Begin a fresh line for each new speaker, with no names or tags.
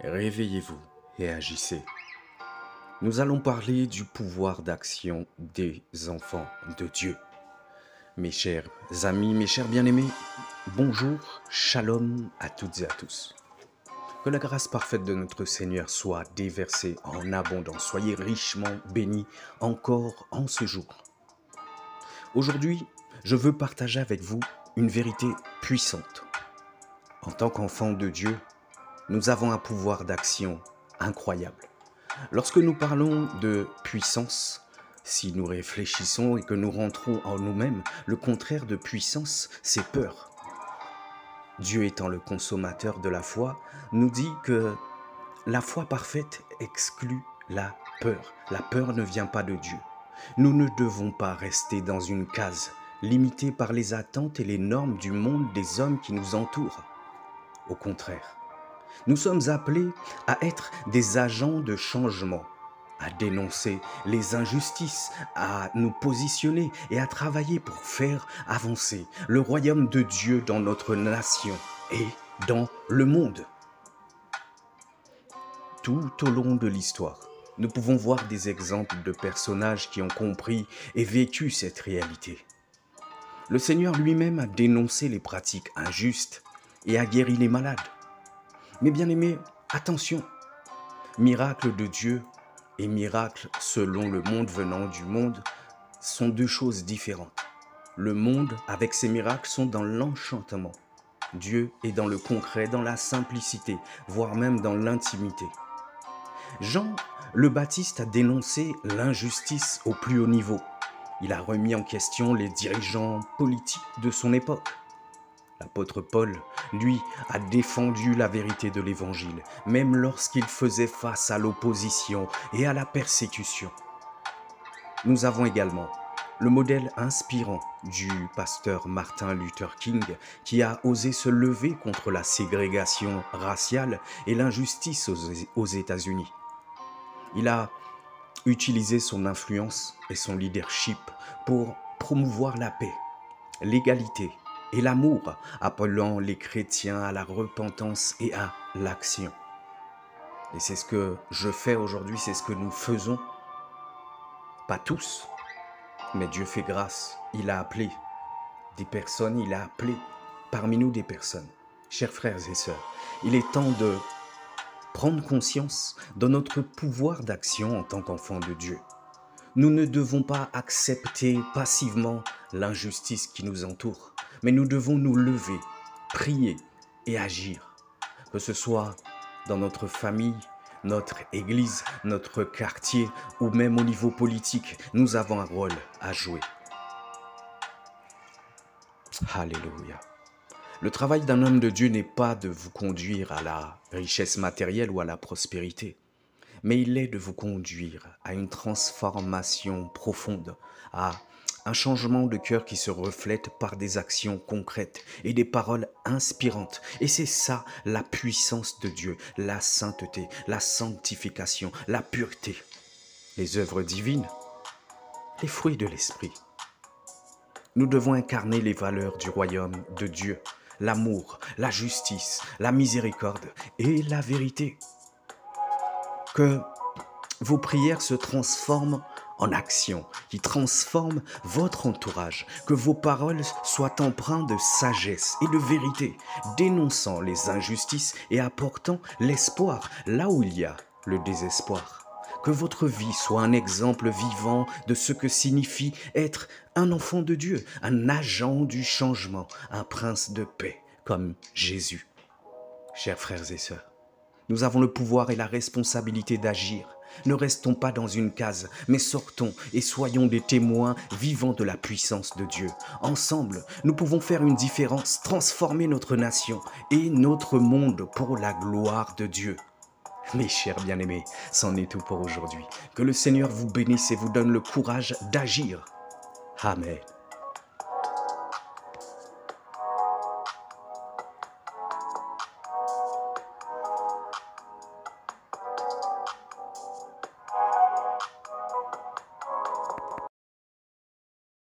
Réveillez-vous et agissez. Nous allons parler du pouvoir d'action des enfants de Dieu. Mes chers amis, mes chers bien-aimés, bonjour, shalom à toutes et à tous. Que la grâce parfaite de notre Seigneur soit déversée en abondance. Soyez richement bénis encore en ce jour. Aujourd'hui, je veux partager avec vous une vérité puissante. En tant qu'enfants de Dieu, nous avons un pouvoir d'action incroyable. Lorsque nous parlons de puissance, si nous réfléchissons et que nous rentrons en nous-mêmes, le contraire de puissance, c'est peur. Dieu étant le consommateur de la foi, nous dit que la foi parfaite exclut la peur. La peur ne vient pas de Dieu. Nous ne devons pas rester dans une case, limitée par les attentes et les normes du monde des hommes qui nous entourent. Au contraire, nous sommes appelés à être des agents de changement, à dénoncer les injustices, à nous positionner et à travailler pour faire avancer le royaume de Dieu dans notre nation et dans le monde. Tout au long de l'histoire, nous pouvons voir des exemples de personnages qui ont compris et vécu cette réalité. Le Seigneur lui-même a dénoncé les pratiques injustes et a guéri les malades. Mais bien aimés, attention, miracle de Dieu et miracle selon le monde venant du monde sont deux choses différentes. Le monde avec ses miracles sont dans l'enchantement. Dieu est dans le concret, dans la simplicité, voire même dans l'intimité. Jean le Baptiste a dénoncé l'injustice au plus haut niveau. Il a remis en question les dirigeants politiques de son époque. L'apôtre Paul, lui, a défendu la vérité de l'Évangile, même lorsqu'il faisait face à l'opposition et à la persécution. Nous avons également le modèle inspirant du pasteur Martin Luther King, qui a osé se lever contre la ségrégation raciale et l'injustice aux États-Unis. Il a utilisé son influence et son leadership pour promouvoir la paix, l'égalité et l'amour, appelant les chrétiens à la repentance et à l'action. Et c'est ce que je fais aujourd'hui, c'est ce que nous faisons. Pas tous, mais Dieu fait grâce. Il a appelé des personnes, il a appelé parmi nous des personnes. Chers frères et sœurs, il est temps de prendre conscience de notre pouvoir d'action en tant qu'enfants de Dieu. Nous ne devons pas accepter passivement l'injustice qui nous entoure, mais nous devons nous lever, prier et agir. Que ce soit dans notre famille, notre église, notre quartier ou même au niveau politique, nous avons un rôle à jouer. Alléluia. Le travail d'un homme de Dieu n'est pas de vous conduire à la richesse matérielle ou à la prospérité, mais il est de vous conduire à une transformation profonde, à un changement de cœur qui se reflète par des actions concrètes et des paroles inspirantes. Et c'est ça la puissance de Dieu, la sainteté, la sanctification, la pureté, les œuvres divines, les fruits de l'esprit. Nous devons incarner les valeurs du royaume de Dieu, l'amour, la justice, la miséricorde et la vérité. Que vos prières se transforment en action, qui transforment votre entourage, que vos paroles soient empreintes de sagesse et de vérité, dénonçant les injustices et apportant l'espoir là où il y a le désespoir. Que votre vie soit un exemple vivant de ce que signifie être un enfant de Dieu, un agent du changement, un prince de paix comme Jésus. Chers frères et sœurs, nous avons le pouvoir et la responsabilité d'agir. Ne restons pas dans une case, mais sortons et soyons des témoins vivants de la puissance de Dieu. Ensemble, nous pouvons faire une différence, transformer notre nation et notre monde pour la gloire de Dieu. Mes chers bien-aimés, c'en est tout pour aujourd'hui. Que le Seigneur vous bénisse et vous donne le courage d'agir. Amen.